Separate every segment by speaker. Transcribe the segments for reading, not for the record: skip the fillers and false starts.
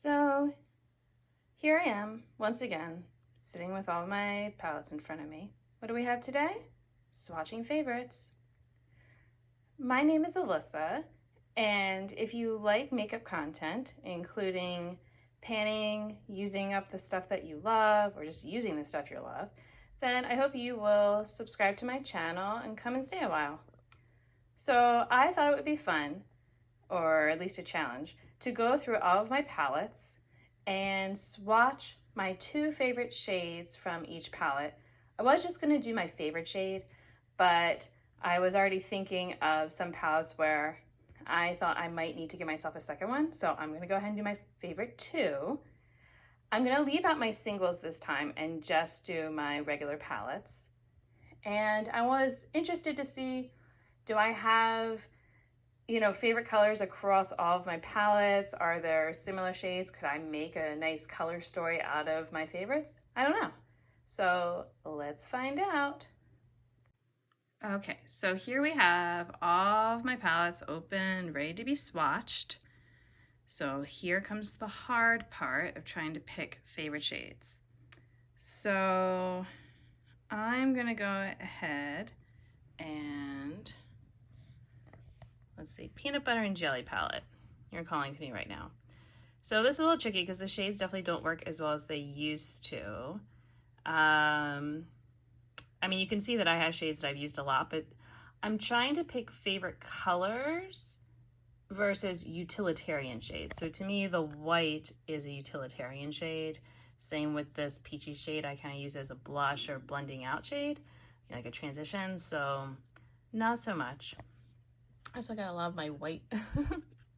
Speaker 1: So here I am, once again, sitting with all my palettes in front of me. What do we have today? Swatching favorites. My name is Alyssa, and if you like makeup content, including panning, using up the stuff that you love, or just using the stuff you love, then I hope you will subscribe to my channel and come and stay a while. So I thought it would be fun, or at least a challenge, to go through all of my palettes and swatch my two favorite shades from each palette. I was just going to do my favorite shade, but I was already thinking of some palettes where I thought I might need to give myself a second one, so I'm going to go ahead and do my favorite two. I'm going to leave out my singles this time and just do my regular palettes. And I was interested to see, do I have favorite colors across all of my palettes? Are there similar shades? Could I make a nice color story out of my favorites? I don't know. So let's find out. Okay, so here we have all of my palettes open, ready to be swatched. So here comes the hard part of trying to pick favorite shades. So I'm gonna go ahead and let's see, peanut butter and jelly palette. You're calling to me right now. So this is a little tricky because the shades definitely don't work as well as they used to. I mean, you can see that I have shades that I've used a lot, but I'm trying to pick favorite colors versus utilitarian shades. So to me, the white is a utilitarian shade. Same with this peachy shade. I kind of use as a blush or blending out shade, like a transition. So not so much. I also gotta love my white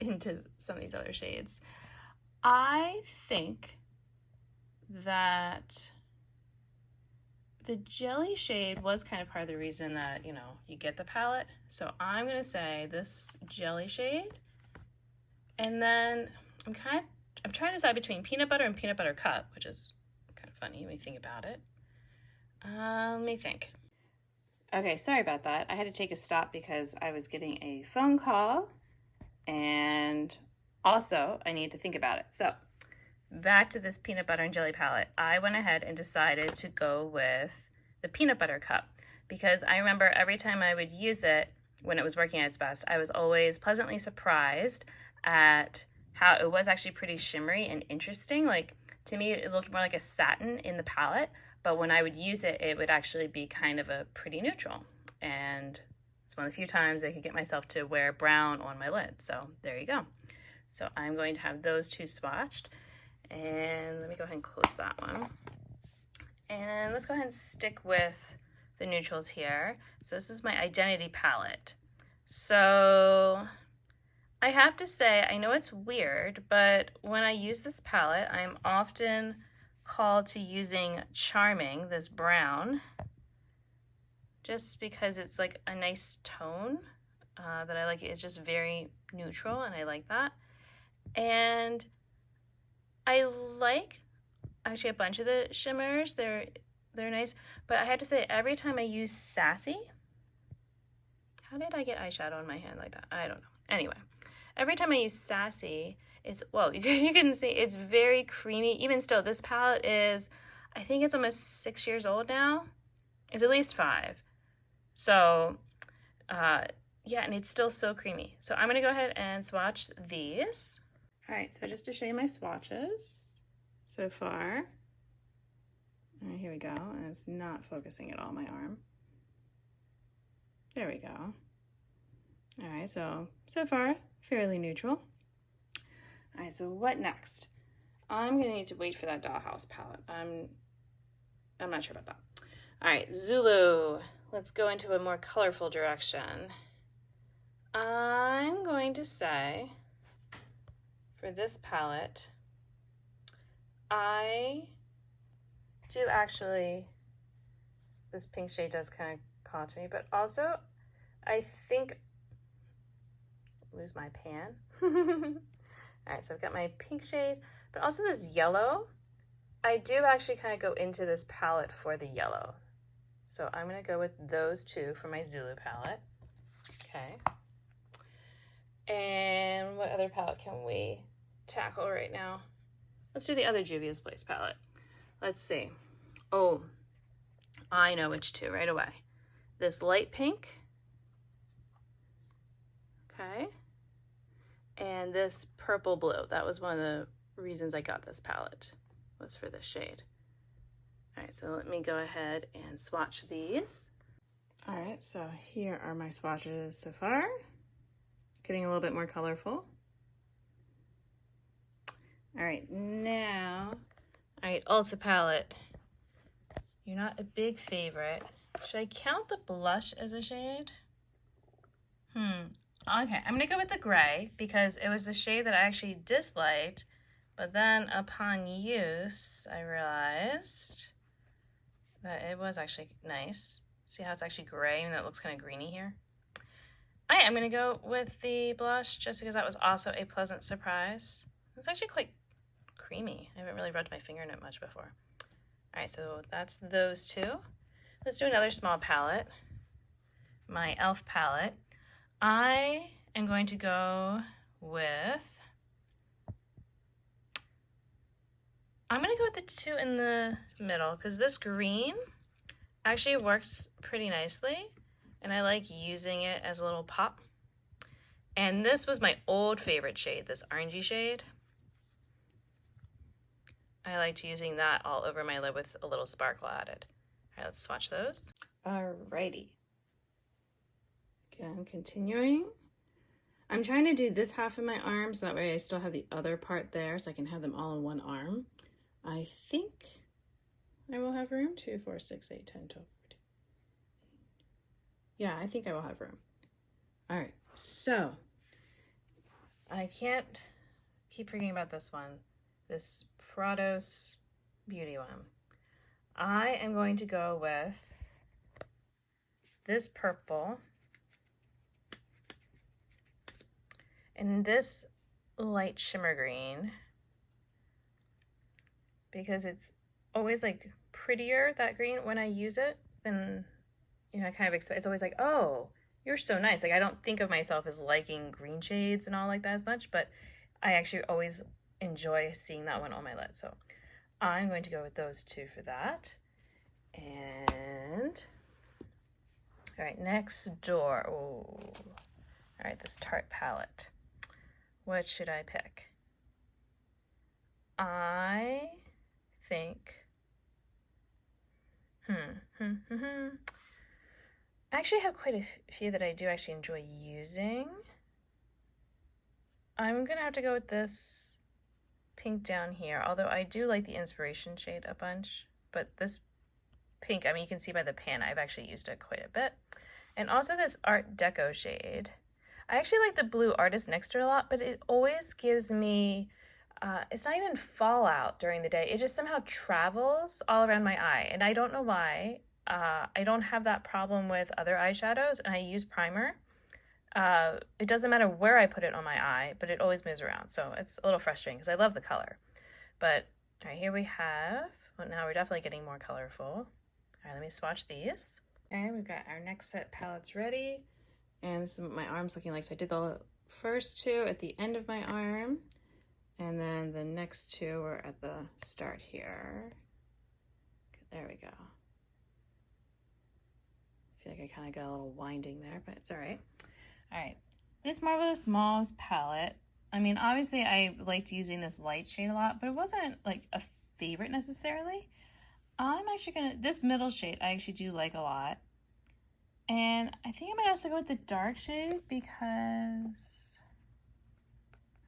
Speaker 1: into some of these other shades. I think that the jelly shade was kind of part of the reason that, you get the palette. So I'm gonna say this jelly shade. And then I'm trying to decide between peanut butter and peanut butter cup, which is kind of funny when you think about it. Let me think. Okay, sorry about that. I had to take a stop because I was getting a phone call and also I need to think about it. So back to this peanut butter and jelly palette. I went ahead and decided to go with the peanut butter cup because I remember every time I would use it when it was working at its best, I was always pleasantly surprised at how it was actually pretty shimmery and interesting. Like, to me, it looked more like a satin in the palette, but when I would use it, it would actually be kind of a pretty neutral. And it's one of the few times I could get myself to wear brown on my lid. So there you go. So I'm going to have those two swatched. And let me go ahead and close that one. And let's go ahead and stick with the neutrals here. So this is my Identity palette. So I have to say, I know it's weird, but when I use this palette, I'm often called to using Charming, this brown, just because it's like a nice tone that I like. It's just very neutral and I like that. And I like actually a bunch of the shimmers. They're nice, but I have to say every time I use Sassy, how did I get eyeshadow on my hand like that? I don't know. Anyway, every time I use Sassy, it's, well, you can see it's very creamy. Even still, this palette is, I think it's almost 6 years old now. It's at least 5. So, yeah, and it's still so creamy. So I'm gonna go ahead and swatch these. All right, so just to show you my swatches so far. All right, here we go, and it's not focusing at all, my arm. There we go. All right, so far, fairly neutral. All right, so what next? I'm gonna need to wait for that Dollhouse palette. I'm not sure about that. All right, Zulu. Let's go into a more colorful direction. I'm going to say, for this palette, I do actually, this pink shade does kind of call to me, but also I think, lose my pan. All right, so I've got my pink shade, but also this yellow. I do actually kind of go into this palette for the yellow. So I'm gonna go with those two for my Zulu palette. Okay. And what other palette can we tackle right now? Let's do the other Juvia's Place palette. Let's see. Oh, I know which two right away. This light pink. Okay. And this purple blue. That was one of the reasons I got this palette, was for this shade. All right, so let me go ahead and swatch these. All right, so here are my swatches so far. Getting a little bit more colorful. All right, now, all right, Ulta palette. You're not a big favorite. Should I count the blush as a shade? Okay, I'm gonna go with the gray because it was the shade that I actually disliked, but then upon use, I realized that it was actually nice. See how it's actually gray and that looks kind of greeny here? I'm gonna go with the blush just because that was also a pleasant surprise. It's actually quite creamy. I haven't really rubbed my finger in it much before. All right, so that's those two. Let's do another small palette, my e.l.f. palette. I am going to go with, I'm gonna go with the two in the middle because this green actually works pretty nicely and I like using it as a little pop. And this was my old favorite shade, this orangey shade. I liked using that all over my lid with a little sparkle added. All right, let's swatch those. Alrighty. Again, continuing. I'm trying to do this half of my arm so that way I still have the other part there so I can have them all in one arm. I think I will have room. 2, 4, 6, 8, 10, 12, 14. Yeah, I think I will have room. All right, so I can't keep forgetting about this one, this Prados Beauty one. I am going to go with this purple and this light shimmer green because it's always like prettier, that green, when I use it than, you know, I kind of expect. It's always like, oh, you're so nice. Like I don't think of myself as liking green shades and all like that as much, but I actually always enjoy seeing that one on my lid. So I'm going to go with those two for that. And all right, next door. Oh, all right, this Tarte palette. What should I pick? I think, I actually have quite a few that I do actually enjoy using. I'm gonna have to go with this pink down here, although I do like the inspiration shade a bunch, but this pink, I mean, you can see by the pan, I've actually used it quite a bit. And also this Art Deco shade. I actually like the blue Artist Next to it a lot, but it always gives me, it's not even fallout during the day. It just somehow travels all around my eye, and I don't know why. I don't have that problem with other eyeshadows, and I use primer. It doesn't matter where I put it on my eye, but it always moves around. So it's a little frustrating because I love the color. But all right, here we have, well, now we're definitely getting more colorful. All right, let me swatch these. And we've got our next set palettes ready. And this is what my arm's looking like. So I did the first two at the end of my arm. And then the next two were at the start here. Okay, there we go. I feel like I kind of got a little winding there, but it's all right. All right, this Marvelous Malls palette. I mean, obviously I liked using this light shade a lot, but it wasn't like a favorite necessarily. I'm actually gonna, this middle shade I actually do like a lot. And I think I might also go with the dark shade because,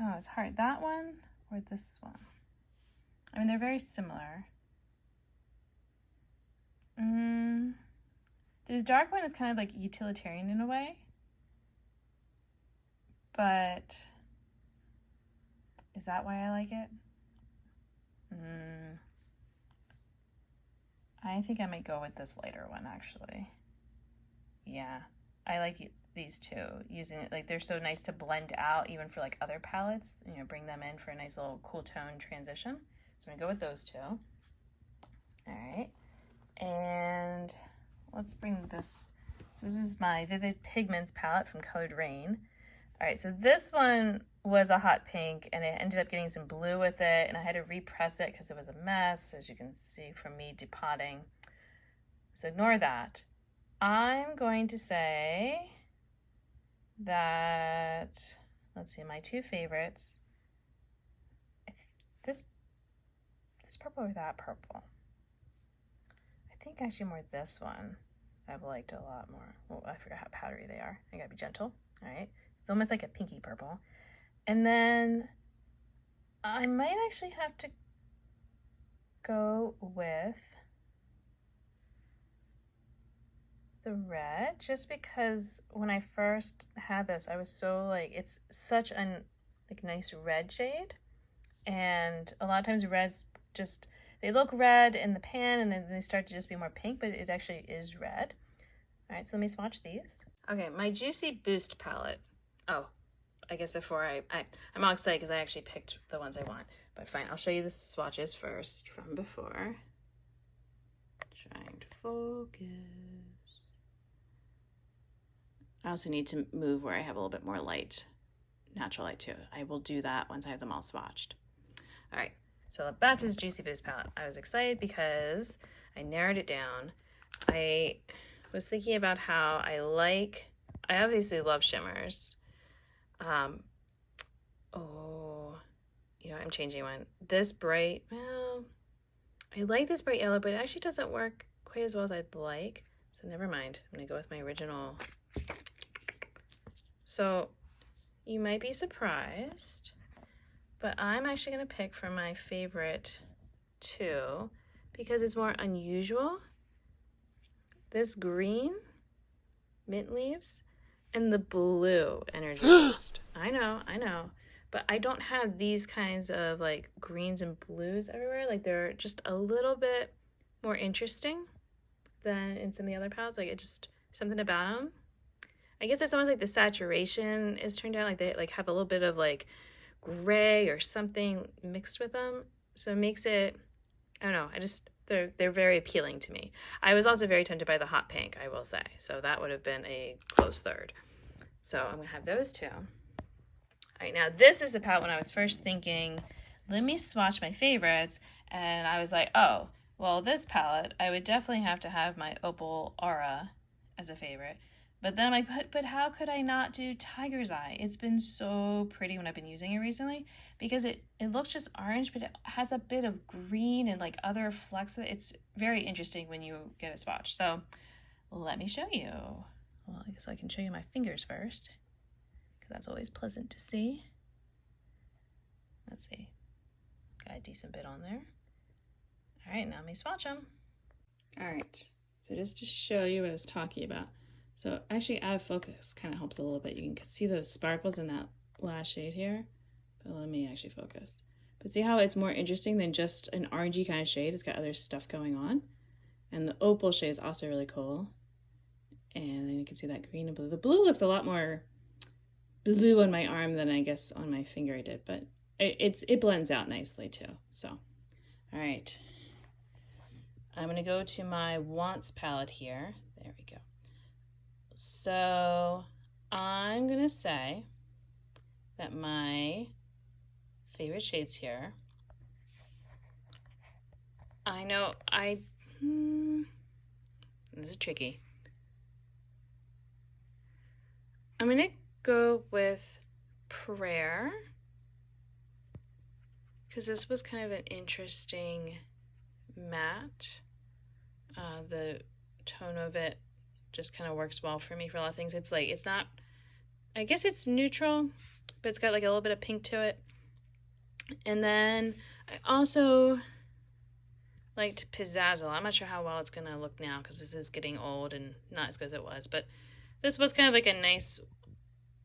Speaker 1: oh, it's hard. That one or this one? I mean, they're very similar. The dark one is kind of like utilitarian in a way. But is that why I like it? I think I might go with this lighter one, actually. Yeah, I like these two, using it, like they're so nice to blend out even for like other palettes, you know, bring them in for a nice little cool tone transition. So I'm gonna go with those two. All right, and let's bring this. So this is my Vivid Pigments palette from Colored Rain. All right, so this one was a hot pink, and it ended up getting some blue with it, and I had to repress it because it was a mess, as you can see from me depotting. So ignore that. I'm going to say that, let's see, my two favorites, this purple or that purple. I think actually more this one I've liked a lot more. Oh, I forgot how powdery they are. I gotta be gentle. All right. It's almost like a pinky purple. And then I might actually have to go with the red, just because when I first had this, I was so like, it's such a like nice red shade. And a lot of times reds just, they look red in the pan and then they start to just be more pink, but it actually is red. All right, so let me swatch these. Okay, my Juicy Boost palette. Oh, I guess before I'm all excited because I actually picked the ones I want. But fine, I'll show you the swatches first from before. Trying to focus. I also need to move where I have a little bit more light, natural light too. I will do that once I have them all swatched. All right, so back to this Juicy Boost palette. I was excited because I narrowed it down. I was thinking about how I obviously love shimmers. I'm changing one. This bright, well, I like this bright yellow, but it actually doesn't work quite as well as I'd like. So never mind, I'm gonna go with my original. So you might be surprised, but I'm actually gonna pick for my favorite two because it's more unusual. This green, mint leaves, and the blue energy boost. I know, but I don't have these kinds of like greens and blues everywhere. Like they're just a little bit more interesting than in some of the other palettes. Like it just, something about them. I guess it's almost like the saturation is turned out, like they like have a little bit of like gray or something mixed with them. So it makes it, I don't know, they're very appealing to me. I was also very tempted by the hot pink, I will say. So that would have been a close third. So I'm gonna have those two. All right, now this is the palette when I was first thinking, let me swatch my favorites. And I was like, oh, well, this palette, I would definitely have to have my Opal Aura as a favorite. But then I'm like, but how could I not do Tiger's Eye? It's been so pretty when I've been using it recently because it looks just orange, but it has a bit of green and like other flecks with it. It's very interesting when you get a swatch. So let me show you. Well, I guess I can show you my fingers first because that's always pleasant to see. Let's see. Got a decent bit on there. All right, now let me swatch them. All right, so just to show you what I was talking about. So actually out of focus kind of helps a little bit. You can see those sparkles in that last shade here, but let me actually focus. But see how it's more interesting than just an orangey kind of shade? It's got other stuff going on. And the opal shade is also really cool. And then you can see that green and blue. The blue looks a lot more blue on my arm than I guess on my finger I did, but it blends out nicely too. So, all right. I'm gonna go to my Wants palette here. There we go. So I'm gonna say that my favorite shades here, I know this is tricky. I'm gonna go with Prayer because this was kind of an interesting matte. The tone of it just kind of works well for me for a lot of things. It's like, it's not, I guess it's neutral, but it's got like a little bit of pink to it. And then I also liked Pizzazzle. I'm not sure how well it's gonna look now because this is getting old and not as good as it was, but this was kind of like a nice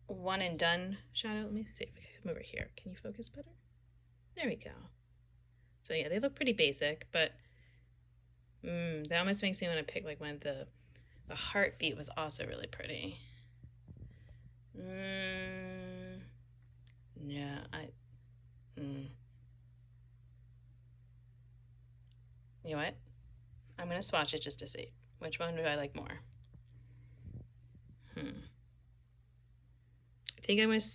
Speaker 1: one and done shadow. Let me see if I can come over here. Can you focus better? There we go. So yeah, they look pretty basic, but that almost makes me want to pick like one of the Heartbeat was also really pretty. Yeah, you know what? I'm gonna swatch it just to see which one do I like more. think I'm going to,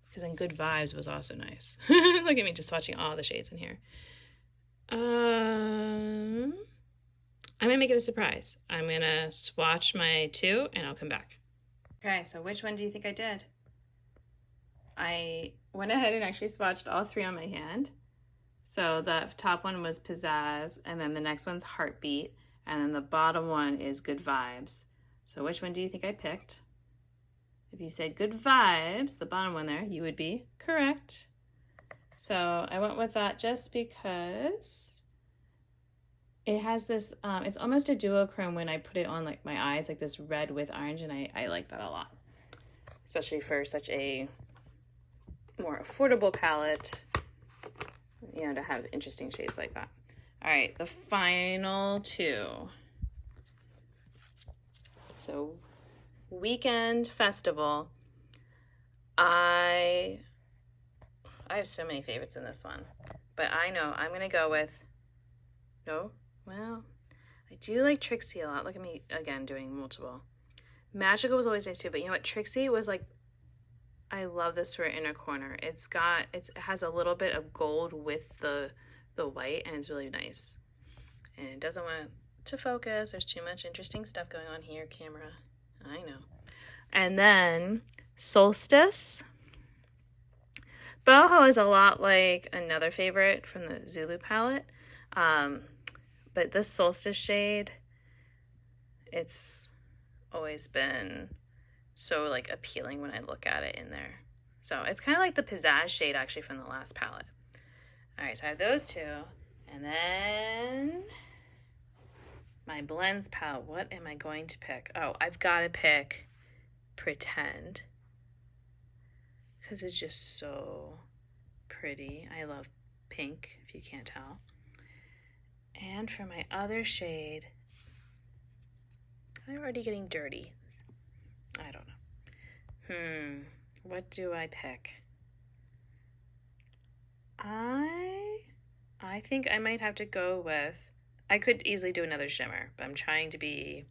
Speaker 1: because then Good Vibes was also nice. Look at me just swatching all the shades in here. I'm going to make it a surprise. I'm going to swatch my 2 and I'll come back. Okay, so which one do you think I did? I went ahead and actually swatched all 3 on my hand. So the top one was Pizzazz, and then the next one's Heartbeat, and then the bottom one is Good Vibes. So which one do you think I picked? If you said Good Vibes, the bottom one there, you would be correct. So I went with that just because it has this, it's almost a duochrome when I put it on like my eyes, like this red with orange, and I like that a lot. Especially for such a more affordable palette, you know, to have interesting shades like that. All right, the final 2. So Weekend Festival. I have so many favorites in this one, but I know I'm gonna go with, well, I do like Trixie a lot. Look at me again doing multiple. Magical was always nice too, but you know what, Trixie was like, I love this for inner corner. It has a little bit of gold with the white, and it's really nice. And it doesn't want to focus. There's too much interesting stuff going on here, camera. I know. And then Solstice. Boho is a lot like another favorite from the Zulu palette. But this Solstice shade, it's always been so like appealing when I look at it in there. So it's kind of like the Pizzazz shade actually from the last palette. All right, so I have those 2. And then my blends palette, what am I going to pick? Oh, I've got to pick Pretend, because it's just so pretty. I love pink, if you can't tell. And for my other shade, I'm already getting dirty. I don't know. What do I pick? I think I might have to go with, I could easily do another shimmer, but I'm trying to be,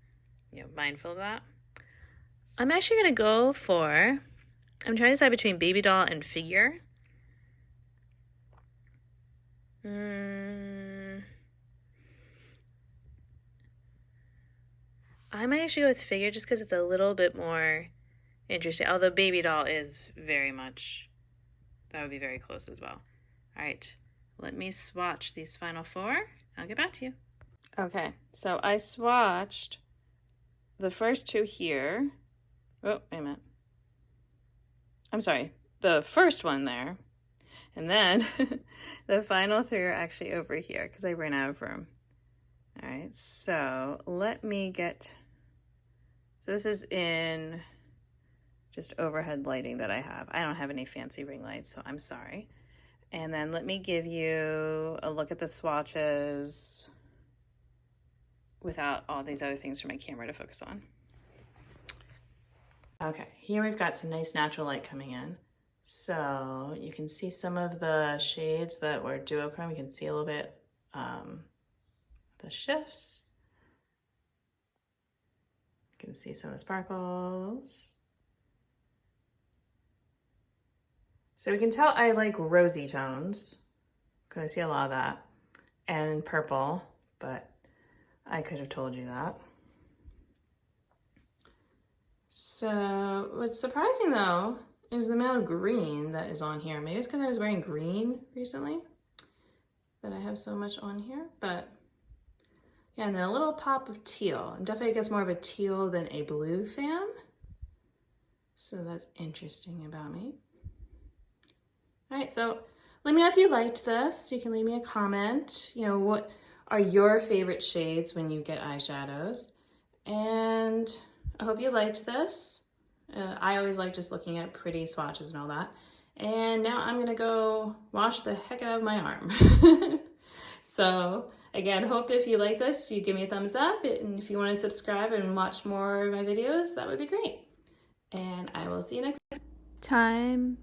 Speaker 1: mindful of that. I'm actually going to go for, I'm trying to decide between Baby Doll and Figure. I might actually go with Figure just because it's a little bit more interesting. Although Baby Doll is very much, that would be very close as well. All right, let me swatch these final 4. I'll get back to you. Okay, so I swatched the first 2 here. Oh, wait a minute. I'm sorry, the first one there. And then the final 3 are actually over here because I ran out of room. All right, so let me get, so this is in just overhead lighting that I have. I don't have any fancy ring lights, so I'm sorry. And then let me give you a look at the swatches without all these other things for my camera to focus on. Okay, here we've got some nice natural light coming in. So you can see some of the shades that were duochrome. You can see a little bit the shifts. You can see some of the sparkles. So we can tell I like rosy tones, because I see a lot of that, and purple, but I could have told you that. So what's surprising though is the amount of green that is on here. Maybe it's because I was wearing green recently that I have so much on here, but yeah, and then a little pop of teal. I'm definitely, I guess, more of a teal than a blue fan. So that's interesting about me. All right, so let me know if you liked this. You can leave me a comment. What are your favorite shades when you get eyeshadows? And I hope you liked this. I always like just looking at pretty swatches and all that. And now I'm gonna go wash the heck out of my arm. So again, hope if you like this, you give me a thumbs up. And if you wanna subscribe and watch more of my videos, that would be great. And I will see you next time.